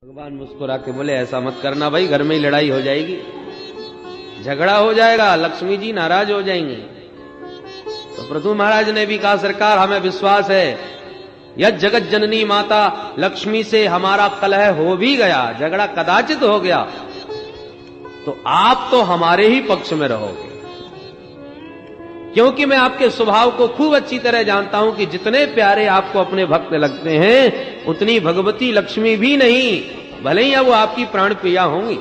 भगवान मुस्कुरा के बोले ऐसा मत करना भाई, घर में ही लड़ाई हो जाएगी, झगड़ा हो जाएगा, लक्ष्मी जी नाराज हो जाएंगे। तो पृथु महाराज ने भी कहा सरकार हमें विश्वास है, यह जगत जननी माता लक्ष्मी से हमारा कलह हो भी गया, झगड़ा कदाचित हो गया, तो आप तो हमारे ही पक्ष में रहोगे, क्योंकि मैं आपके स्वभाव को खूब अच्छी तरह जानता हूं कि जितने प्यारे आपको अपने भक्त लगते हैं उतनी भगवती लक्ष्मी भी नहीं, भले ही वो आपकी प्राण प्रिया होंगी।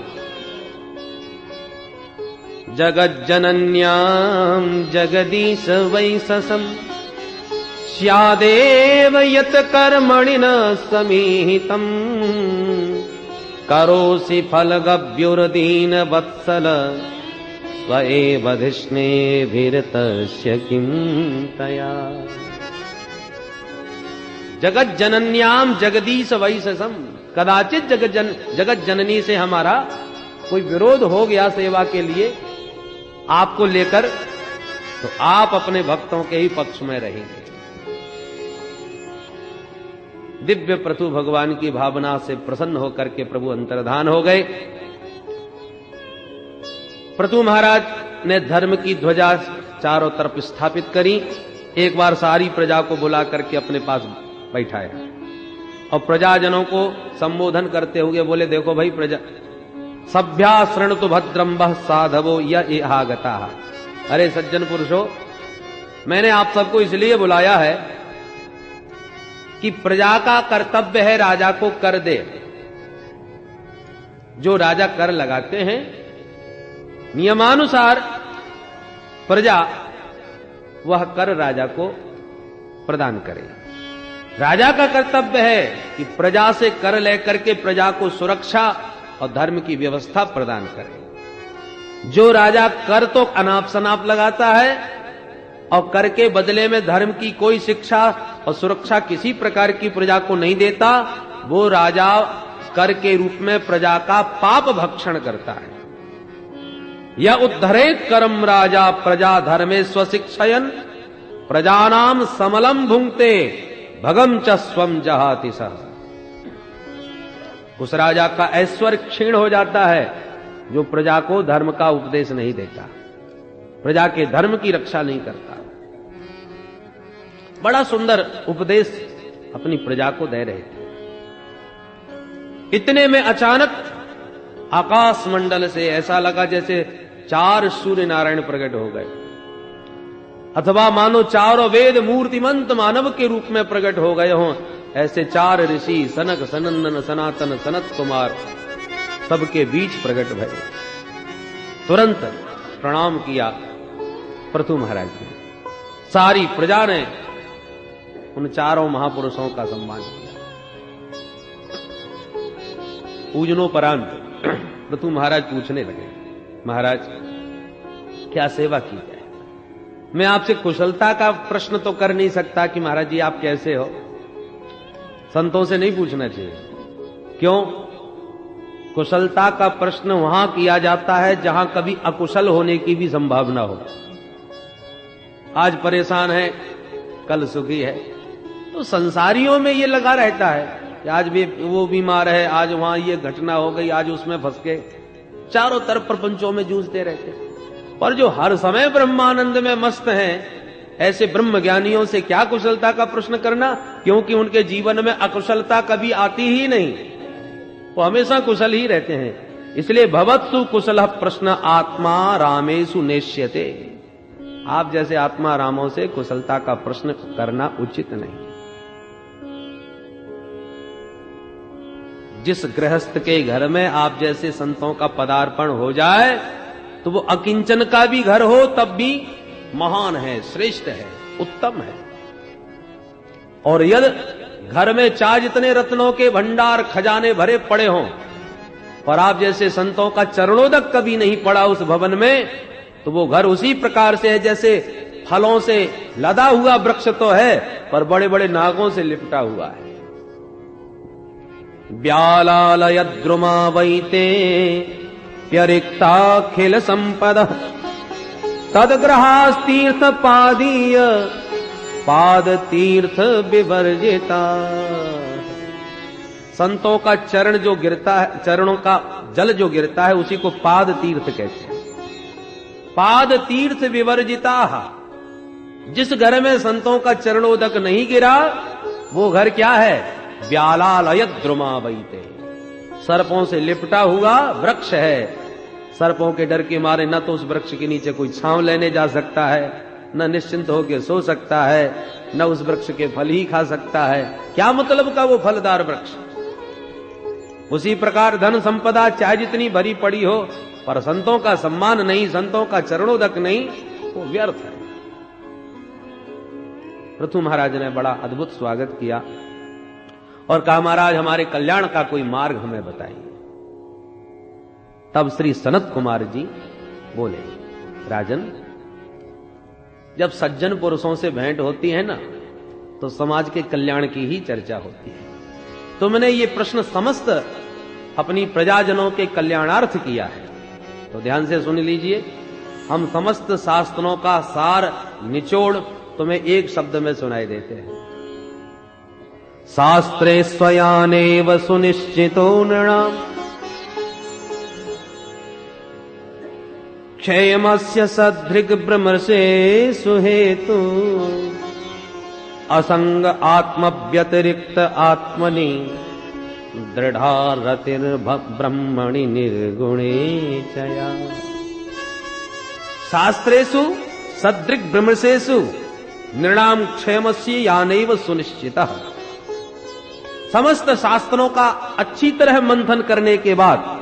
जगत जनन्याम जगदीश वैससम स्यादेव यत कर्मणि न समीहितम करोसि फलगभ्युर्दीन वत्सल स्वएवधिष्णेभिर्तस्य किं तया। जगत जनन्याम जगदीश वैससम, कदाचित जगत जननी से हमारा कोई विरोध हो गया सेवा के लिए आपको लेकर, तो आप अपने भक्तों के ही पक्ष में रहेंगे। दिव्य प्रभु भगवान की भावना से प्रसन्न होकर के प्रभु अंतर्धान हो गए। पृथु महाराज ने धर्म की ध्वजा चारों तरफ स्थापित करी, एक बार सारी प्रजा को बुला करके अपने पास बैठाया और प्रजाजनों को संबोधन करते हुए बोले देखो भाई प्रजा सभ्या शृणुतु भद्रम वः साधवो यहागता। अरे सज्जन पुरुषों, मैंने आप सबको इसलिए बुलाया है कि प्रजा का कर्तव्य है राजा को कर दे। जो राजा कर लगाते हैं नियमानुसार प्रजा वह कर राजा को प्रदान करे। राजा का कर्तव्य है कि प्रजा से कर लेकर के प्रजा को सुरक्षा और धर्म की व्यवस्था प्रदान करे। जो राजा कर तो अनाप शनाप लगाता है और कर के बदले में धर्म की कोई शिक्षा और सुरक्षा किसी प्रकार की प्रजा को नहीं देता, वो राजा कर के रूप में प्रजा का पाप भक्षण करता है। यह उद्धरेत करम राजा प्रजा धर्मे स्वशिक्षयन प्रजानाम समलम भुंक्ते भगम च स्वम जहाति सह। उस राजा का ऐश्वर्य क्षीण हो जाता है जो प्रजा को धर्म का उपदेश नहीं देता, प्रजा के धर्म की रक्षा नहीं करता। बड़ा सुंदर उपदेश अपनी प्रजा को दे रहे थे। इतने में अचानक आकाश मंडल से ऐसा लगा जैसे 4 सूर्य नारायण प्रकट हो गए, अथवा मानो चारों वेद मूर्तिमंत मानव के रूप में प्रकट हो गए हों। ऐसे 4 ऋषि सनक सनंदन सनातन सनत कुमार सबके बीच प्रकट भये। तुरंत प्रणाम किया पृथु महाराज ने। सारी प्रजा ने उन 4 महापुरुषों का सम्मान किया। पूजनोपरांत पृथु महाराज पूछने लगे, महाराज क्या सेवा की जाए? मैं आपसे कुशलता का प्रश्न तो कर नहीं सकता कि महाराज जी आप कैसे हो, संतों से नहीं पूछना चाहिए। क्यों? कुशलता का प्रश्न वहां किया जाता है जहां कभी अकुशल होने की भी संभावना हो। आज परेशान है, कल सुखी है, तो संसारियों में ये लगा रहता है कि आज भी वो बीमार है, आज वहां ये घटना हो गई, आज उसमें फंस के चारों तरफ प्रपंचों में जूझते रहते। पर जो हर समय ब्रह्मानंद में मस्त हैं, ऐसे ब्रह्म ज्ञानियों से क्या कुशलता का प्रश्न करना, क्योंकि उनके जीवन में अकुशलता कभी आती ही नहीं, वो हमेशा कुशल ही रहते हैं। इसलिए भवत्सु कुशलः प्रश्न आत्मा रामेषु नेष्यते। आप जैसे आत्मा रामों से कुशलता का प्रश्न करना उचित नहीं। जिस गृहस्थ के घर में आप जैसे संतों का पदार्पण हो जाए तो वो अकिंचन का भी घर हो तब भी महान है, श्रेष्ठ है, उत्तम है। और यदि घर में चाहे जितने रत्नों के भंडार खजाने भरे पड़े हों और आप जैसे संतों का चरणोदक कभी नहीं पड़ा उस भवन में, तो वो घर उसी प्रकार से है जैसे फलों से लदा हुआ वृक्ष तो है पर बड़े बड़े नागों से लिपटा हुआ है। व्यालालयद्रुमा वैते प्यरिक्ताखिल संपद तद्ग्रहास्तीर्थ पादीय पाद तीर्थ विवर्जिता संतों का चरण जो गिरता है, चरणों का जल जो गिरता है, उसी को पाद तीर्थ कहते हैं। पाद तीर्थ विवर्जिता, जिस घर में संतों का चरणोदक नहीं गिरा वो घर क्या है? व्यालालयत द्रुमावैते, सर्पों से लिपटा हुआ वृक्ष है। सर्पों के डर के मारे न तो उस वृक्ष के नीचे कोई छांव लेने जा सकता है, न निश्चिंत होकर सो सकता है, न उस वृक्ष के फल ही खा सकता है। क्या मतलब का वो फलदार वृक्ष? उसी प्रकार धन संपदा चाहे जितनी भरी पड़ी हो, पर संतों का सम्मान नहीं, संतों का चरणोदक नहीं, वो व्यर्थ है। पृथु महाराज ने बड़ा अद्भुत स्वागत किया और कहा, महाराज हमारे कल्याण का कोई मार्ग हमें बताइए। तब श्री सनत कुमार जी बोले, राजन, जब सज्जन पुरुषों से भेंट होती है ना, तो समाज के कल्याण की ही चर्चा होती है। तुमने ये प्रश्न समस्त अपनी प्रजाजनों के कल्याणार्थ किया है, तो ध्यान से सुन लीजिए। हम समस्त शास्त्रों का सार निचोड़ तुम्हें एक शब्द में सुनाई देते हैं। शास्त्रे स्वयानेव सुनिश्चितो नृणाम् क्षेमस्य सदृग् ब्रह्मसे सुहेतु असंग आत्म व्यतिरिक्त आत्मनि दृढ़ा रतिर्ब्रह्मणि निर्गुणे चया। शास्त्रेषु सदृग् ब्रह्मसेषु नृणाम क्षेमस्य यानैव सुनिश्चितः। समस्त शास्त्रों का अच्छी तरह मंथन करने के बाद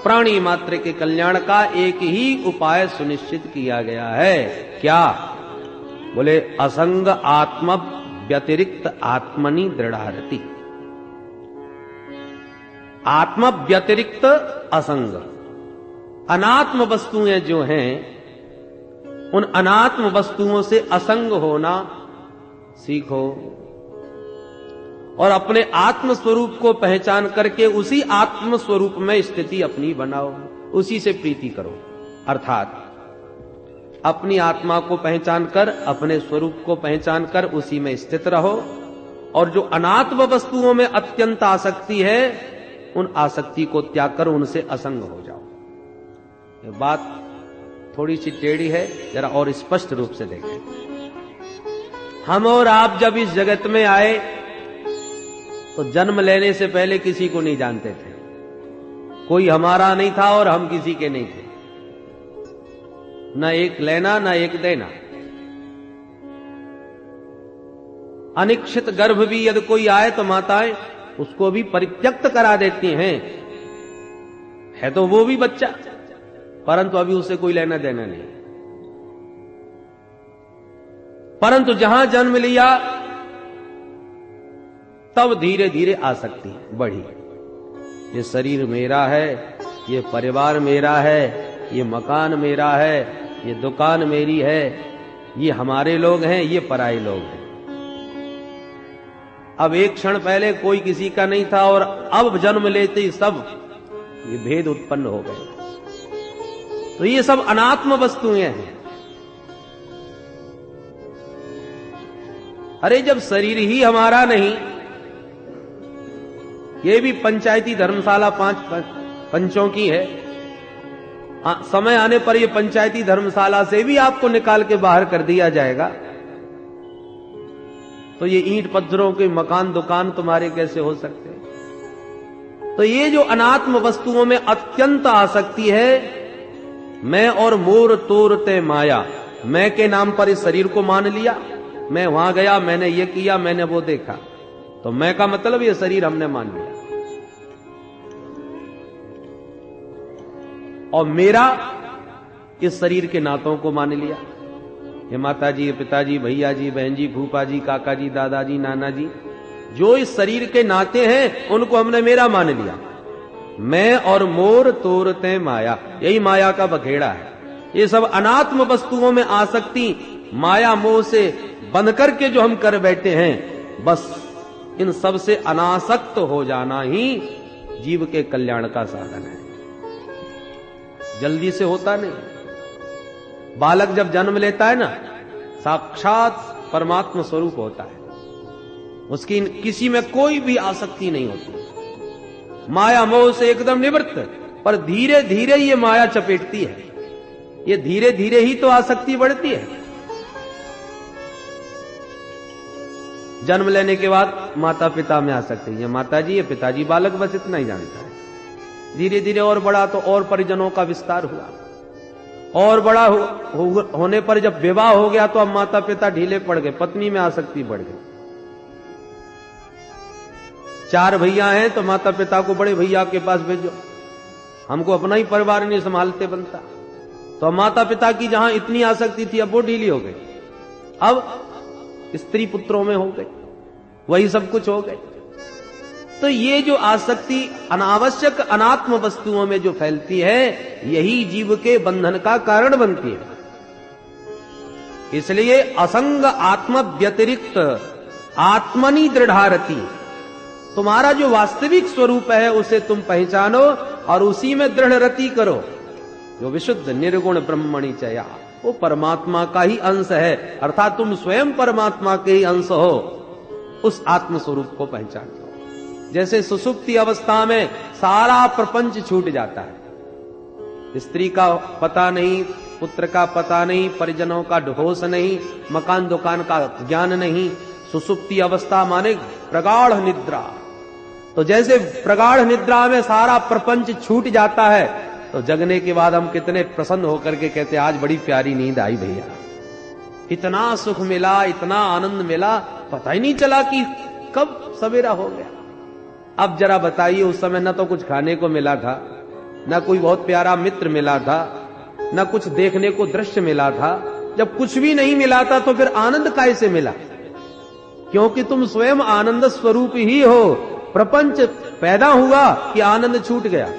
प्राणी मात्र के कल्याण का एक ही उपाय सुनिश्चित किया गया है। क्या? बोले, असंग आत्म व्यतिरिक्त आत्मनि दृढ़ारति। आत्म व्यतिरिक्त असंग, अनात्म वस्तुएं जो हैं, उन अनात्म वस्तुओं से असंग होना सीखो और अपने आत्म स्वरूप को पहचान करके उसी आत्म स्वरूप में स्थिति अपनी बनाओ, उसी से प्रीति करो। अर्थात अपनी आत्मा को पहचान कर, अपने स्वरूप को पहचान कर उसी में स्थित रहो, और जो अनात्म वस्तुओं में अत्यंत आसक्ति है, उन आसक्ति को त्याग कर उनसे असंग हो जाओ। ये बात थोड़ी सी टेढ़ी है, जरा और स्पष्ट रूप से देखें। हम और आप जब इस जगत में आए तो जन्म लेने से पहले किसी को नहीं जानते थे, कोई हमारा नहीं था और हम किसी के नहीं थे, न एक लेना न एक देना। अनिक्षित गर्भ भी यदि कोई आए तो माताएं उसको भी परित्यक्त करा देती हैं, है तो वो भी बच्चा, परंतु अभी उससे कोई लेना देना नहीं। परंतु जहां जन्म लिया तब धीरे धीरे आसक्ति बढ़ी। ये शरीर मेरा है, ये परिवार मेरा है, ये मकान मेरा है, ये दुकान मेरी है, ये हमारे लोग हैं, ये पराये लोग हैं। अब एक क्षण पहले कोई किसी का नहीं था और अब जन्म लेते ही सब ये भेद उत्पन्न हो गए। तो ये सब अनात्म वस्तुएं हैं। अरे जब शरीर ही हमारा नहीं, ये भी पंचायती धर्मशाला 5 पंचों की है, समय आने पर ये पंचायती धर्मशाला से भी आपको निकाल के बाहर कर दिया जाएगा, तो ये ईंट पत्थरों के मकान दुकान तुम्हारे कैसे हो सकते हैं? तो ये जो अनात्म वस्तुओं में अत्यंत आसक्ति है, मैं और मोर तोरते माया, मैं के नाम पर इस शरीर को मान लिया, मैं वहां गया, मैंने ये किया, मैंने वो देखा, तो मैं का मतलब ये शरीर हमने मान लिया। और मेरा इस शरीर के नातों को मान लिया, ये माता जी, पिताजी, भैया जी, बहन जी, फूफा जी, काका जी, दादाजी, नाना जी, जो इस शरीर के नाते हैं उनको हमने मेरा मान लिया। मैं और मोर तोरते माया, यही माया का बखेड़ा है। ये सब अनात्म वस्तुओं में आसक्ति, माया मोह से बंध करके जो हम कर बैठे हैं, बस इन सब से अनासक्त हो जाना ही जीव के कल्याण का साधन है। जल्दी से होता नहीं। बालक जब जन्म लेता है ना, साक्षात परमात्मा स्वरूप होता है, उसकी किसी में कोई भी आसक्ति नहीं होती। माया मोह से एकदम निवृत्त, पर धीरे धीरे ये माया चपेटती है, ये धीरे धीरे ही तो आसक्ति बढ़ती है। जन्म लेने के बाद माता पिता में आसक्ति है, माता जी ये पिताजी, बालक बस इतना ही जानता है। धीरे धीरे और बड़ा तो और परिजनों का विस्तार हुआ, और बड़ा होने पर जब विवाह हो गया तो अब माता पिता ढीले पड़ गए, पत्नी में आसक्ति बढ़ गई। 4 भैया हैं तो माता पिता को बड़े भैया के पास भेजो, हमको अपना ही परिवार नहीं संभालते बनता। तो माता पिता की जहां इतनी आसक्ति थी अब वो ढीली हो गई, अब स्त्री पुत्रों में हो गई, वही सब कुछ हो गए। तो ये जो आसक्ति अनावश्यक अनात्म वस्तुओं में जो फैलती है, यही जीव के बंधन का कारण बनती है। इसलिए असंग आत्म व्यतिरिक्त आत्मनि दृढ़ारति, तुम्हारा जो वास्तविक स्वरूप है उसे तुम पहचानो और उसी में दृढ़ रति करो। जो विशुद्ध निर्गुण ब्रह्मणि चया, वो परमात्मा का ही अंश है, अर्थात तुम स्वयं परमात्मा के ही अंश हो, उस आत्म स्वरूप को पहचानो। जैसे सुसुप्ति अवस्था में सारा प्रपंच छूट जाता है, स्त्री का पता नहीं, पुत्र का पता नहीं, परिजनों का होश नहीं, मकान दुकान का ज्ञान नहीं। सुसुप्ति अवस्था माने प्रगाढ़ निद्रा। तो जैसे प्रगाढ़ निद्रा में सारा प्रपंच छूट जाता है, तो जगने के बाद हम कितने प्रसन्न होकर के कहते आज बड़ी प्यारी नींद आई भैया, इतना सुख मिला, इतना आनंद मिला, पता ही नहीं चला कि कब सवेरा हो गया। अब जरा बताइए, उस समय न तो कुछ खाने को मिला था, न कोई बहुत प्यारा मित्र मिला था, न कुछ देखने को दृश्य मिला था। जब कुछ भी नहीं मिला था तो फिर आनंद कैसे मिला? क्योंकि तुम स्वयं आनंद स्वरूप ही हो। प्रपंच पैदा हुआ कि आनंद छूट गया,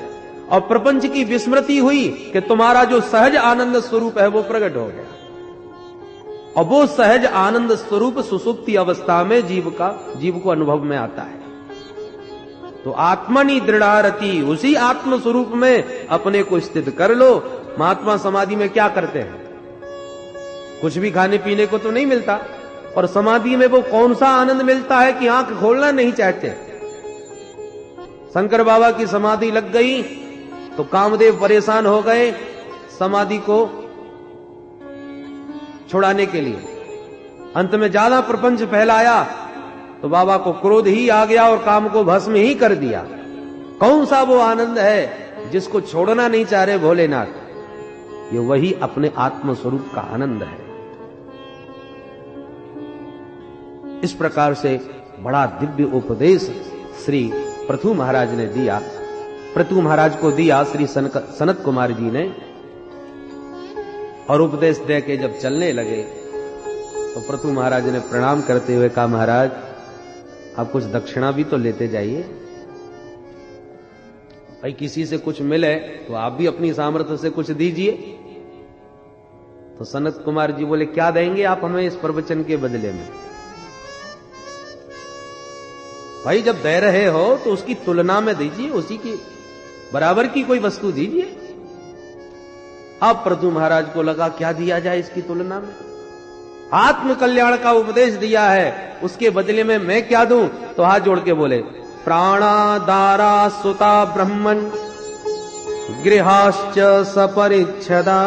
और प्रपंच की विस्मृति हुई कि तुम्हारा जो सहज आनंद स्वरूप है वो प्रकट हो गया। और वो सहज आनंद स्वरूप सुसुप्ति अवस्था में जीव को अनुभव में आता है। तो आत्मनि दृढ़ारति, उसी आत्म स्वरूप में अपने को स्थित कर लो। महात्मा समाधि में क्या करते हैं? कुछ भी खाने पीने को तो नहीं मिलता, और समाधि में वो कौन सा आनंद मिलता है कि आंख खोलना नहीं चाहते। शंकर बाबा की समाधि लग गई तो कामदेव परेशान हो गए समाधि को छुड़ाने के लिए। अंत में ज्यादा प्रपंच फैलाया तो बाबा को क्रोध ही आ गया और काम को भस्म ही कर दिया। कौन सा वो आनंद है जिसको छोड़ना नहीं चाह रहे भोलेनाथ? ये वही अपने आत्म स्वरूप का आनंद है। इस प्रकार से बड़ा दिव्य उपदेश श्री पृथु महाराज ने दिया, पृथु महाराज को दिया श्री सनत कुमार जी ने। और उपदेश दे के जब चलने लगे तो पृथु महाराज ने प्रणाम करते हुए कहा, महाराज आप कुछ दक्षिणा भी तो लेते जाइए भाई, किसी से कुछ मिले तो आप भी अपनी सामर्थ्य से कुछ दीजिए। तो सनत कुमार जी बोले, क्या देंगे आप हमें इस प्रवचन के बदले में? भाई जब दे रहे हो तो उसकी तुलना में दीजिए, उसी की बराबर की कोई वस्तु दीजिए। अब पृथु महाराज को लगा क्या दिया जाए इसकी तुलना में, आत्म कल्याण का उपदेश दिया है, उसके बदले में मैं क्या दूं? तो हाथ जोड़ के बोले, प्राणादारा सुता ब्रह्मण गृहाश्च सपरिच्छदा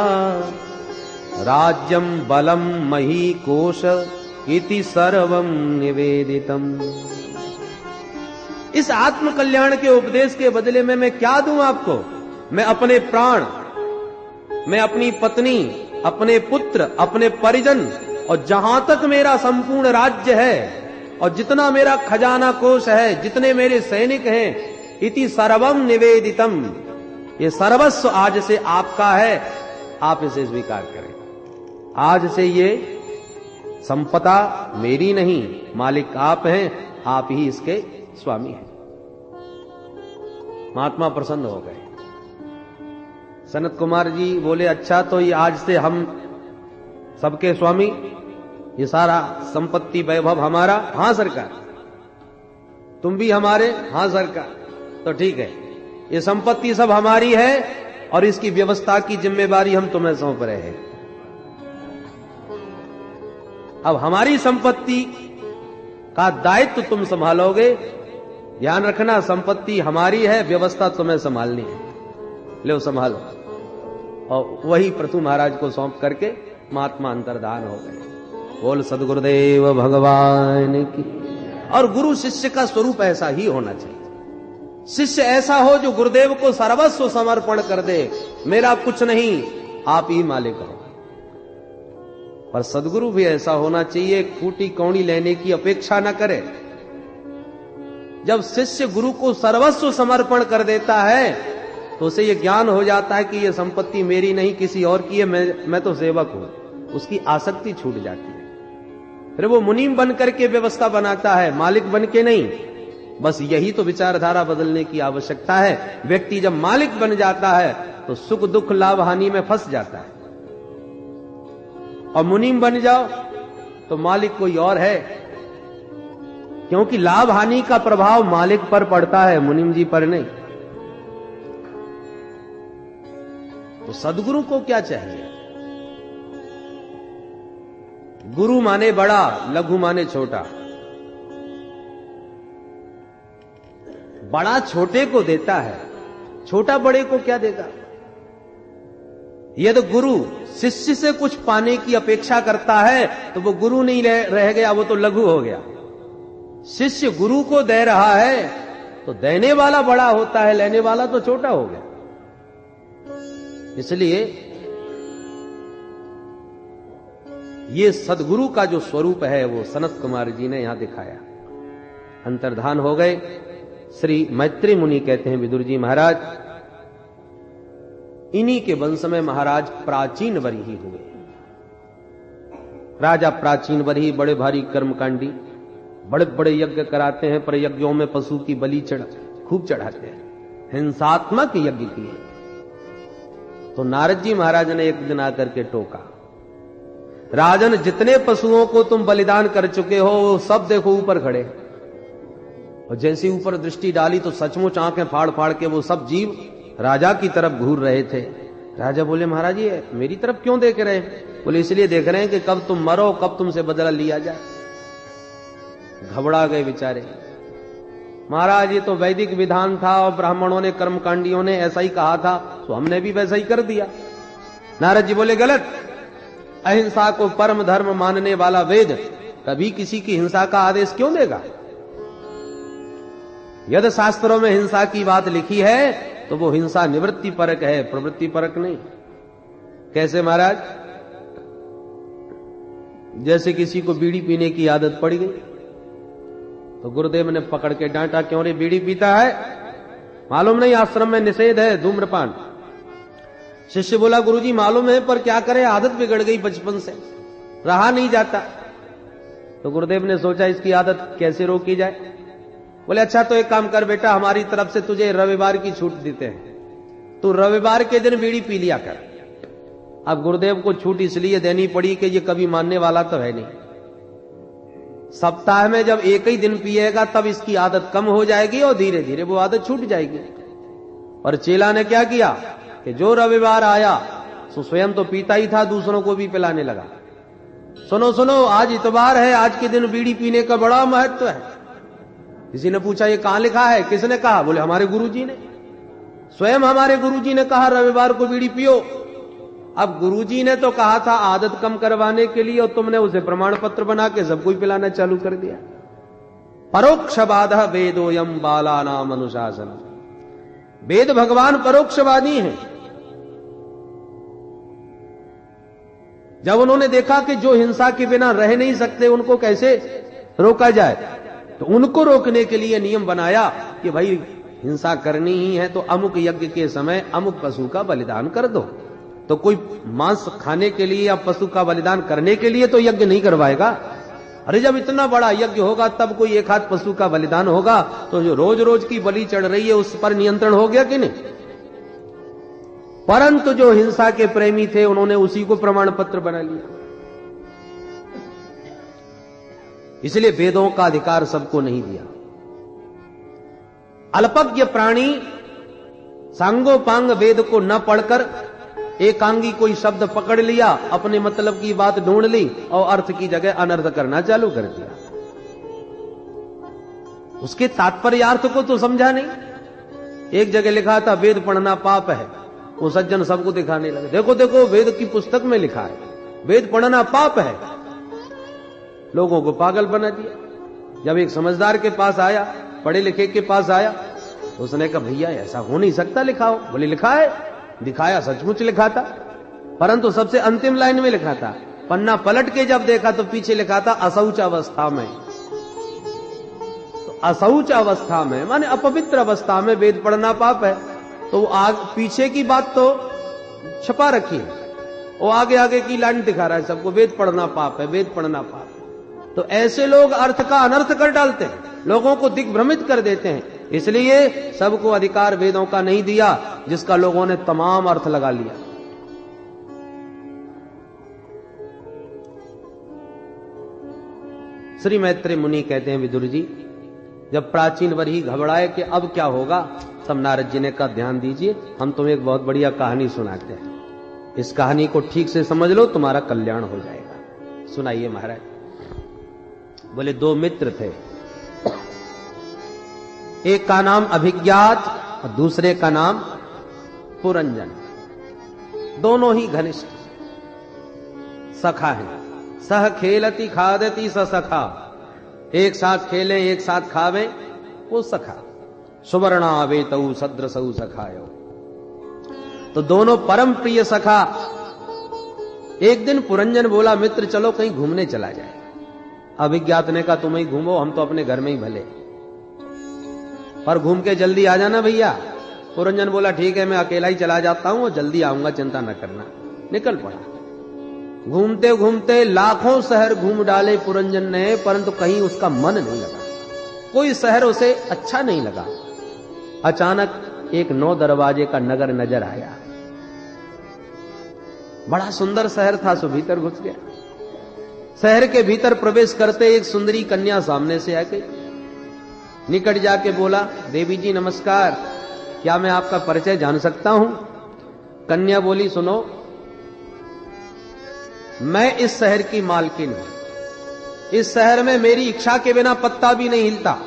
राज्यम बलम मही कोश इति सर्वम निवेदितम। इस आत्म कल्याण के उपदेश के बदले में मैं क्या दूं आपको? मैं अपने प्राण, मैं अपनी पत्नी, अपने पुत्र, अपने परिजन, और जहां तक मेरा संपूर्ण राज्य है और जितना मेरा खजाना कोश है, जितने मेरे सैनिक हैं, इति सर्वम निवेदितम, ये सर्वस्व आज से आपका है, आप इसे स्वीकार करें। आज से ये संपदा मेरी नहीं, मालिक आप हैं, आप ही इसके स्वामी हैं। महात्मा प्रसन्न हो गए। सनत कुमार जी बोले, अच्छा तो ये आज से हम सबके स्वामी, ये सारा संपत्ति वैभव हमारा? हां सरकार। तुम भी हमारे? हां सरकार। तो ठीक है, ये संपत्ति सब हमारी है और इसकी व्यवस्था की जिम्मेदारी हम तुम्हें सौंप रहे हैं। अब हमारी संपत्ति का दायित्व तुम संभालोगे ध्यान रखना, संपत्ति हमारी है, व्यवस्था तुम्हें संभालनी है, लो संभालो। और वही पृथु महाराज को सौंप करके महात्मा अंतर्धान हो गए। बोल सद्गुरुदेव भगवान की। और गुरु शिष्य का स्वरूप ऐसा ही होना चाहिए। शिष्य ऐसा हो जो गुरुदेव को सर्वस्व समर्पण कर दे, मेरा कुछ नहीं, आप ही मालिक हो। पर सदगुरु भी ऐसा होना चाहिए, कूटी कौड़ी लेने की अपेक्षा न करे। जब शिष्य गुरु को सर्वस्व समर्पण कर देता है तो उसे यह ज्ञान हो जाता है कि यह संपत्ति मेरी नहीं, किसी और की है, मैं तो सेवक हूं। उसकी आसक्ति छूट जाती है। फिर वो मुनीम बन करके व्यवस्था बनाता है, मालिक बन के नहीं। बस यही तो विचारधारा बदलने की आवश्यकता है। व्यक्ति जब मालिक बन जाता है तो सुख दुख लाभ हानि में फंस जाता है। और मुनीम बन जाओ तो मालिक कोई और है, क्योंकि लाभ हानि का प्रभाव मालिक पर पड़ता है, मुनीम जी पर नहीं। तो सदगुरु को क्या चाहिए? गुरु माने बड़ा, लघु माने छोटा। बड़ा छोटे को देता है, छोटा बड़े को क्या देगा? यदि गुरु शिष्य से कुछ पाने की अपेक्षा करता है तो वो गुरु नहीं रह गया, वो तो लघु हो गया। शिष्य गुरु को दे रहा है तो देने वाला बड़ा होता है, लेने वाला तो छोटा हो गया। इसलिए ये सदगुरु का जो स्वरूप है वो सनत कुमार जी ने यहां दिखाया। अंतर्धान हो गए। श्री मैत्री मुनि कहते हैं, विदुर जी महाराज, इन्हीं के वंश में महाराज प्राचीन वरीही हुए। राजा प्राचीन वरीही बड़े भारी कर्मकांडी, बड़े बड़े यज्ञ कराते हैं, पर यज्ञों में पशु की बलि खूब चढ़ाते हैं, हिंसात्मक यज्ञ किए। तो नारद जी महाराज ने एक दिन आकर के टोका, राजन जितने पशुओं को तुम बलिदान कर चुके हो वो सब देखो ऊपर खड़े। और जैसे ऊपर दृष्टि डाली तो सचमुच आंखें फाड़ फाड़ के वो सब जीव राजा की तरफ घूर रहे थे। राजा बोले, महाराज ये मेरी तरफ क्यों देख रहे हैं? बोले, इसलिए देख रहे हैं कि कब तुम मरो, कब तुमसे बदला लिया जाए। घबरा गए बेचारे। महाराज ये तो वैदिक विधान था और ब्राह्मणों ने, कर्मकांडियों ने ऐसा ही कहा था, तो हमने भी वैसा ही कर दिया। नारद जी बोले, गलत। अहिंसा को परम धर्म मानने वाला वेद कभी किसी की हिंसा का आदेश क्यों देगा? यदि शास्त्रों में हिंसा की बात लिखी है तो वो हिंसा निवृत्ति परक है, प्रवृत्ति परक नहीं। कैसे महाराज? जैसे किसी को बीड़ी पीने की आदत पड़ गई तो गुरुदेव ने पकड़ के डांटा, क्यों रे बीड़ी पीता है? मालूम नहीं आश्रम में निषेध है धूम्रपान। शिष्य बोला, गुरुजी मालूम है, पर क्या करें, आदत बिगड़ गई बचपन से, रहा नहीं जाता। तो गुरुदेव ने सोचा इसकी आदत कैसे रोकी जाए। बोले, अच्छा तो एक काम कर बेटा, हमारी तरफ से तुझे रविवार की छूट देते हैं, तू रविवार के दिन बीड़ी पी लिया कर। अब गुरुदेव को छूट इसलिए देनी पड़ी कि ये कभी मानने वाला तो है नहीं। सप्ताह में जब एक ही दिन पिएगा तब इसकी आदत कम हो जाएगी और धीरे धीरे वो आदत छूट जाएगी। और चेला ने क्या किया कि जो रविवार आया तो स्वयं तो पीता ही था, दूसरों को भी पिलाने लगा। सुनो सुनो, आज इतवार है, आज के दिन बीड़ी पीने का बड़ा महत्व है। किसी ने पूछा, ये कहां लिखा है? किसने कहा? बोले, हमारे गुरुजी ने, स्वयं हमारे गुरुजी ने कहा रविवार को बीड़ी पियो। अब गुरुजी ने तो कहा था आदत कम करवाने के लिए, और तुमने उसे प्रमाण पत्र बना के सबको ही पिलाना चालू कर दिया। परोक्ष बाधा वेदोयम बालानाम अनुशासन। वेद भगवान परोक्षवादी हैं। जब उन्होंने देखा कि जो हिंसा के बिना रह नहीं सकते उनको कैसे रोका जाए, तो उनको रोकने के लिए नियम बनाया कि भाई हिंसा करनी ही है तो अमुक यज्ञ के समय अमुक पशु का बलिदान कर दो। तो कोई मांस खाने के लिए या पशु का बलिदान करने के लिए तो यज्ञ नहीं करवाएगा। अरे जब इतना बड़ा यज्ञ होगा तब कोई एक हाथ पशु का बलिदान होगा, तो जो रोज रोज की बलि चढ़ रही है उस पर नियंत्रण हो गया कि नहीं? परंतु जो हिंसा के प्रेमी थे उन्होंने उसी को प्रमाण पत्र बना लिया। इसलिए वेदों का अधिकार सबको नहीं दिया। अल्पज्ञ प्राणी सांगोपांग वेद को न पढ़कर एकांगी कोई शब्द पकड़ लिया, अपने मतलब की बात ढूंढ ली और अर्थ की जगह अनर्थ करना चालू कर दिया। उसके तात्पर्यार्थ को तो समझा नहीं। एक जगह लिखा था वेद पढ़ना पाप है, वो सज्जन सबको दिखाने लगे, देखो देखो वेद की पुस्तक में लिखा है वेद पढ़ना पाप है। लोगों को पागल बना दिया। जब एक समझदार के पास आया, पढ़े लिखे के पास आया, उसने कहा भैया ऐसा हो नहीं सकता, लिखा हो। बोले लिखा है। दिखाया, सचमुच लिखा था, परंतु सबसे अंतिम लाइन में लिखा था। पन्ना पलट के जब देखा तो पीछे लिखा था अशौच अवस्था में। तो अशौच अवस्था में माने अपवित्र अवस्था में वेद पढ़ना पाप है। तो पीछे की बात तो छपा रखी है, वो आगे आगे की लाइन दिखा रहा है सबको, वेद पढ़ना पाप है, वेद पढ़ना पाप है। तो ऐसे लोग अर्थ का अनर्थ कर डालते हैं, लोगों को दिग्भ्रमित कर देते हैं। इसलिए सबको अधिकार वेदों का नहीं दिया, जिसका लोगों ने तमाम अर्थ लगा लिया। श्री मैत्रेय मुनि कहते हैं विदुर जी, जब प्राचीन वर्ही घबराए कि अब क्या होगा, तब नारद जी ने कहा ध्यान दीजिए, हम तुम्हें एक बहुत बढ़िया कहानी सुनाते हैं, इस कहानी को ठीक से समझ लो, तुम्हारा कल्याण हो जाएगा। सुनाइए महाराज। बोले दो मित्र थे, एक का नाम अभिज्ञात और दूसरे का नाम पुरंजन। दोनों ही घनिष्ठ सखा हैं। सह खेलती खादती स सखा, एक साथ खेलें एक साथ खावें, वो सखा। सुवर्णा वेतऊ सद्रसऊ सखायो। तो दोनों परम प्रिय सखा। एक दिन पुरंजन बोला मित्र चलो कहीं घूमने चला जाए। अभिज्ञात ने कहा तुम ही घूमो, हम तो अपने घर में ही भले, पर घूम के जल्दी आ जाना भैया। पुरंजन बोला ठीक है, मैं अकेला ही चला जाता हूं और जल्दी आऊंगा, चिंता न करना। निकल पड़ा। घूमते घूमते लाखों शहर घूम डाले पुरंजन ने, परंतु कहीं उसका मन नहीं लगा, कोई शहर उसे अच्छा नहीं लगा। अचानक एक 9 दरवाजे का नगर नजर आया। बड़ा सुंदर शहर था, सो भीतर घुस गया। शहर के भीतर प्रवेश करते एक सुंदरी कन्या सामने से आ गई। निकट जाके बोला देवी जी नमस्कार, क्या मैं आपका परिचय जान सकता हूं? कन्या बोली सुनो, मैं इस शहर की मालकिन हूं। इस शहर में मेरी इच्छा के बिना पत्ता भी नहीं हिलता।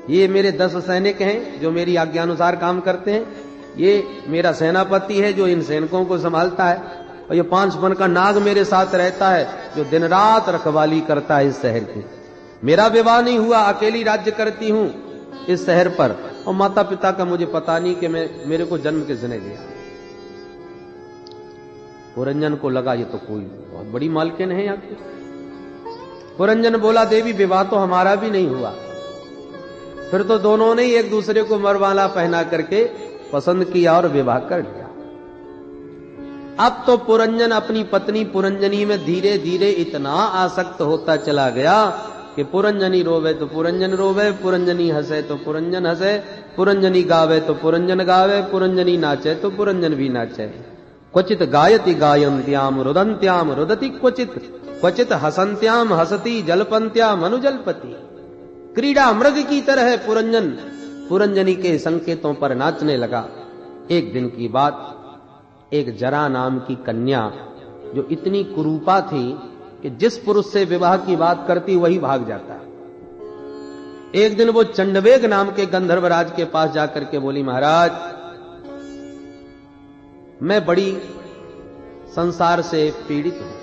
ये मेरे 10 सैनिक हैं जो मेरी आज्ञानुसार काम करते हैं। ये मेरा सेनापति है जो इन सैनिकों को संभालता है, और ये 5 मन का नाग मेरे साथ रहता है जो दिन रात रखवाली करता है इस शहर की। मेरा विवाह नहीं हुआ, अकेली राज्य करती हूं इस शहर पर, और माता पिता का मुझे पता नहीं कि मेरे को जन्म किसने दिया। पुरंजन को लगा ये तो कोई बहुत बड़ी मालकिन है यहाँ की। पुरंजन बोला देवी विवाह तो हमारा भी नहीं हुआ। फिर तो दोनों ने एक दूसरे को मरवाला पहना करके पसंद किया और विवाह कर लिया। अब तो पुरंजन अपनी पत्नी पुरंजनी में धीरे धीरे इतना आसक्त होता चला गया कि पुरंजनी रोवे तो पुरंजन रोवे, पुरंजनी हंसे तो पुरंजन हंसे, पुरंजनी गावे तो पुरंजन गावे, पुरंजनी नाचे तो पुरंजन भी नाचे। क्वचित गायति गायन्त्याम रुदन्त्याम रुदति क्वचित, क्वचित हसन्त्याम हसती जलपन्त्याम अनुजलपति। क्रीड़ा मृग की तरह पुरंजन पुरंजनी के संकेतों पर नाचने लगा। एक दिन की बात, एक जरा नाम की कन्या जो इतनी कुरूपा थी कि जिस पुरुष से विवाह की बात करती वही भाग जाता। एक दिन वो चंडवेग नाम के गंधर्वराज के पास जाकर के बोली महाराज मैं बड़ी संसार से पीड़ित हूं,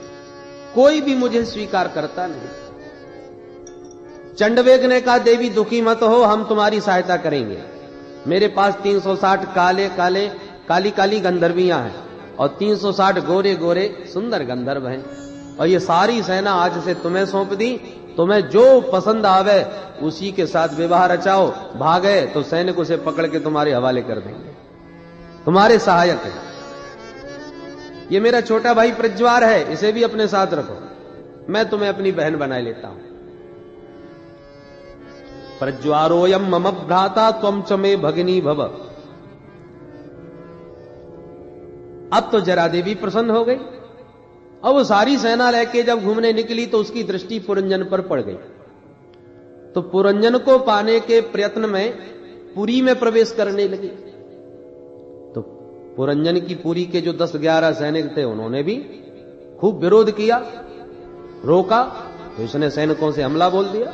कोई भी मुझे स्वीकार करता नहीं। चंडवेग ने कहा देवी दुखी मत हो, हम तुम्हारी सहायता करेंगे। मेरे पास 360 काले काले काली काली गंधर्वियां हैं और 360 गोरे गोरे सुंदर गंधर्व हैं, और ये सारी सेना आज से तुम्हें सौंप दी। तुम्हें जो पसंद आवे उसी के साथ विवाह रचाओ, भागे तो सैनिक उसे पकड़ के तुम्हारे हवाले कर देंगे, तुम्हारे सहायक है। ये मेरा छोटा भाई प्रज्वार है, इसे भी अपने साथ रखो, मैं तुम्हें अपनी बहन बना लेता हूं। प्रज्वारोयम मम भ्राता त्वम च मे भगिनी भव। अब तो जरा देवी प्रसन्न हो गई। अब वो सारी सेना लेके जब घूमने निकली तो उसकी दृष्टि पुरंजन पर पड़ गई। तो पुरंजन को पाने के प्रयत्न में पुरी में प्रवेश करने लगी। तो पुरंजन की पुरी के जो 10-11 सैनिक थे उन्होंने भी खूब विरोध किया, रोका, तो इसने सैनिकों से हमला बोल दिया।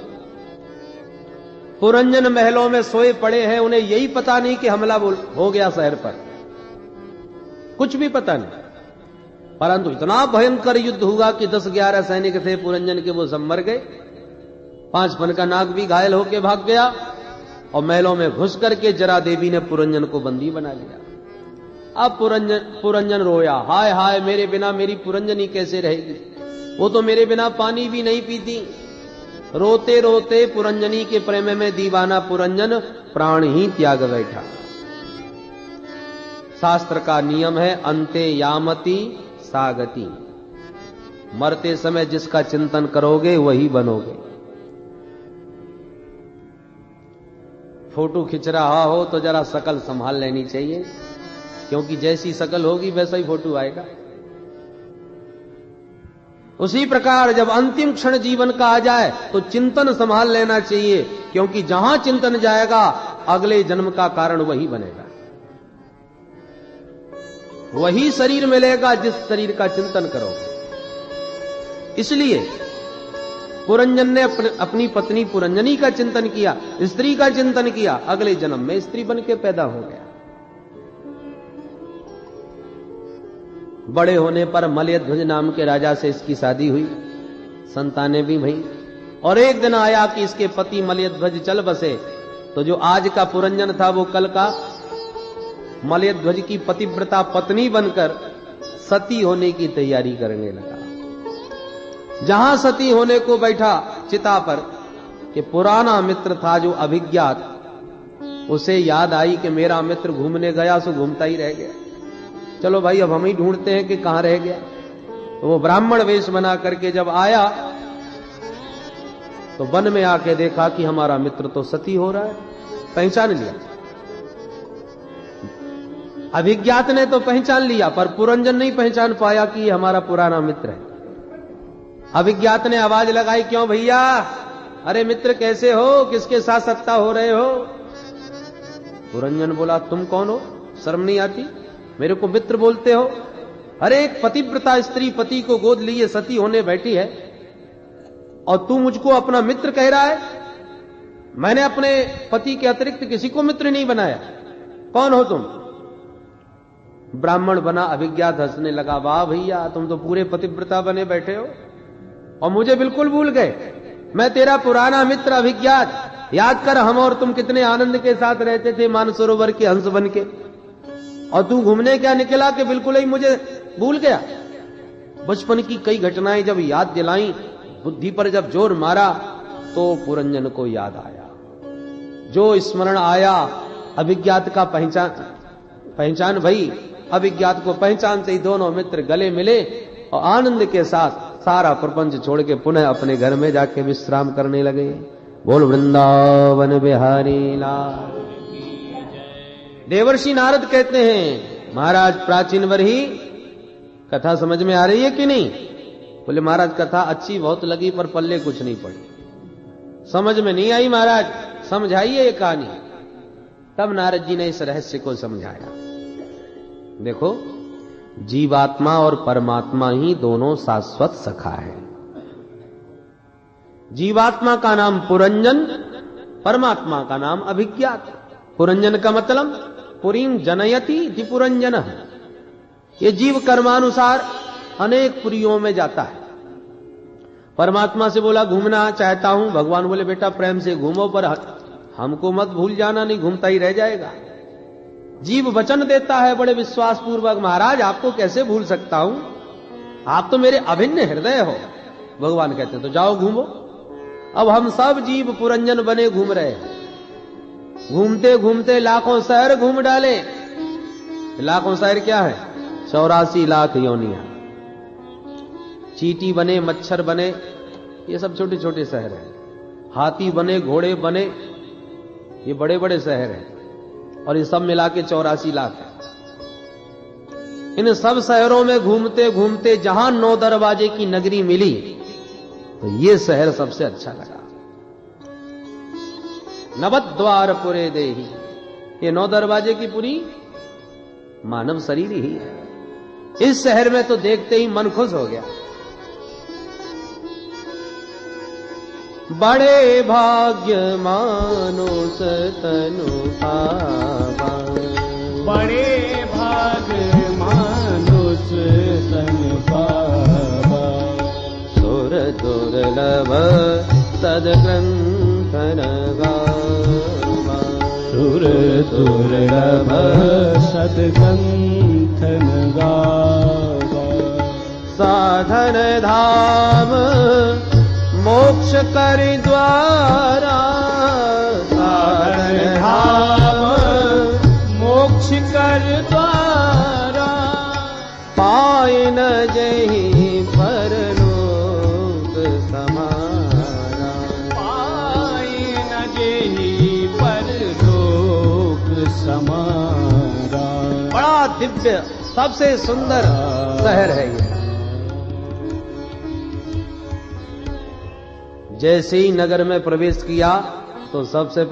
पुरंजन महलों में सोए पड़े हैं, उन्हें यही पता नहीं कि हमला हो गया शहर पर, कुछ भी पता नहीं। परंतु इतना भयंकर युद्ध हुआ कि 10-11 सैनिक थे पुरंजन के, वो सब मर गए। 5 पन का नाग भी घायल होकर भाग गया और महलों में घुस करके जरा देवी ने पुरंजन को बंदी बना लिया। अब पुरंजन रोया, हाय हाय मेरे बिना मेरी पुरंजनी कैसे रहेगी, वो तो मेरे बिना पानी भी नहीं पीती। रोते रोते पुरंजनी के प्रेम में दीवाना पुरंजन प्राण ही त्याग बैठा। शास्त्र का नियम है अंते यामति सागति, मरते समय जिसका चिंतन करोगे वही बनोगे। फोटो खिंच रहा हो तो जरा शकल संभाल लेनी चाहिए, क्योंकि जैसी शकल होगी वैसा ही फोटो आएगा। उसी प्रकार जब अंतिम क्षण जीवन का आ जाए तो चिंतन संभाल लेना चाहिए, क्योंकि जहां चिंतन जाएगा अगले जन्म का कारण वही बनेगा, वही शरीर मिलेगा जिस शरीर का चिंतन करोगे। इसलिए पुरंजन ने अपनी पत्नी पुरंजनी का चिंतन किया, स्त्री का चिंतन किया, अगले जन्म में स्त्री बन के पैदा हो गया। बड़े होने पर मलयध्वज नाम के राजा से इसकी शादी हुई, संतानें भी भई। और एक दिन आया कि इसके पति मलयध्वज चल बसे, तो जो आज का पुरंजन था वो कल का मलयध्वज की पतिव्रता पत्नी बनकर सती होने की तैयारी करने लगा। जहां सती होने को बैठा चिता पर, कि पुराना मित्र था जो अभिज्ञात, उसे याद आई कि मेरा मित्र घूमने गया सो घूमता ही रह गया, चलो भाई अब हम ही ढूंढते हैं कि कहां रह गया। तो वो ब्राह्मण वेश बना करके जब आया तो वन में आके देखा कि हमारा मित्र तो सती हो रहा है। पहचान लिया, अभिज्ञात ने तो पहचान लिया, पर पुरंजन नहीं पहचान पाया कि ये हमारा पुराना मित्र है। अभिज्ञात ने आवाज लगाई, क्यों भैया, अरे मित्र कैसे हो, किसके साथ सत्ता हो रहे हो? पुरंजन बोला, तुम कौन हो, शर्म नहीं आती, मेरे को मित्र बोलते हो? अरे एक पतिव्रता स्त्री पति को गोद लिए सती होने बैठी है और तू मुझको अपना मित्र कह रहा है? मैंने अपने पति के अतिरिक्त किसी को मित्र नहीं बनाया, कौन हो तुम? ब्राह्मण बना अभिज्ञात हंसने लगा, वाह भैया तुम तो पूरे पतिव्रता बने बैठे हो और मुझे बिल्कुल भूल गए। मैं तेरा पुराना मित्र अभिज्ञात, याद कर हम और तुम कितने आनंद के साथ रहते थे मानसरोवर के हंस बन के, और तू घूमने क्या निकला कि बिल्कुल ही मुझे भूल गया। बचपन की कई घटनाएं जब याद दिलाई, बुद्धि पर जब जोर मारा तो पुरंजन को याद आया, जो स्मरण आया अभिज्ञात का पहचान भई। अभिज्ञात को पहचान से ही दोनों मित्र गले मिले और आनंद के साथ सारा प्रपंच छोड़ के पुनः अपने घर में जाके विश्राम करने लगे। बोल वृंदावन बिहारी लाल। देवर्षि नारद कहते हैं, महाराज प्राचीन वर्ही कथा समझ में आ रही है कि नहीं? बोले महाराज कथा अच्छी बहुत लगी पर पल्ले कुछ नहीं पड़ी, समझ में नहीं आई महाराज, समझाइए ये कहानी। तब नारद जी ने इस रहस्य को समझाया। देखो, जीवात्मा और परमात्मा ही दोनों शाश्वत सखा है। जीवात्मा का नाम पुरंजन, परमात्मा का नाम अभिज्ञात। पुरंजन का मतलब पुरीं जनयति इति पुरंजन। ये जीव कर्मानुसार अनेक पुरियों में जाता है। परमात्मा से बोला घूमना चाहता हूं, भगवान बोले बेटा प्रेम से घूमो, पर हमको मत भूल जाना, नहीं घूमता ही रह जाएगा। जीव वचन देता है बड़े विश्वास पूर्वक, महाराज आपको कैसे भूल सकता हूं, आप तो मेरे अभिन्न हृदय हो। भगवान कहते हैं तो जाओ घूमो। अब हम सब जीव पुरंजन बने घूम रहे हैं, घूमते घूमते लाखों शहर घूम डाले। लाखों शहर क्या है? 84 लाख योनियां। चींटी बने, मच्छर बने, ये सब छोटे छोटे शहर हैं। हाथी बने, घोड़े बने, ये बड़े बड़े शहर हैं, और ये सब मिला के 84 लाख है। इन सब शहरों में घूमते घूमते जहां 9 दरवाजे की नगरी मिली तो ये शहर सबसे अच्छा लगा। नवद्वार पुरे देही, ये 9 दरवाजे की पुरी मानव शरीर ही है। इस शहर में तो देखते ही मन खुश हो गया। बड़े भाग्य मानुष तनु पावा, बड़े भाग्य मानुष तनु पावा, सुर दुर्लभ सद्ग्रंथन गावा, सुर दुर्लभ सद्ग्रंथन गावा, साधन धाम मोक्ष कर द्वारा, साधन धाम मोक्ष कर द्वारा, पाए न जही परलोक समारा, पाए न जेहि परलोक समारा। बड़ा दिव्य सबसे सुंदर शहर है ये। जैसे ही नगर में प्रवेश किया तो सबसे पहले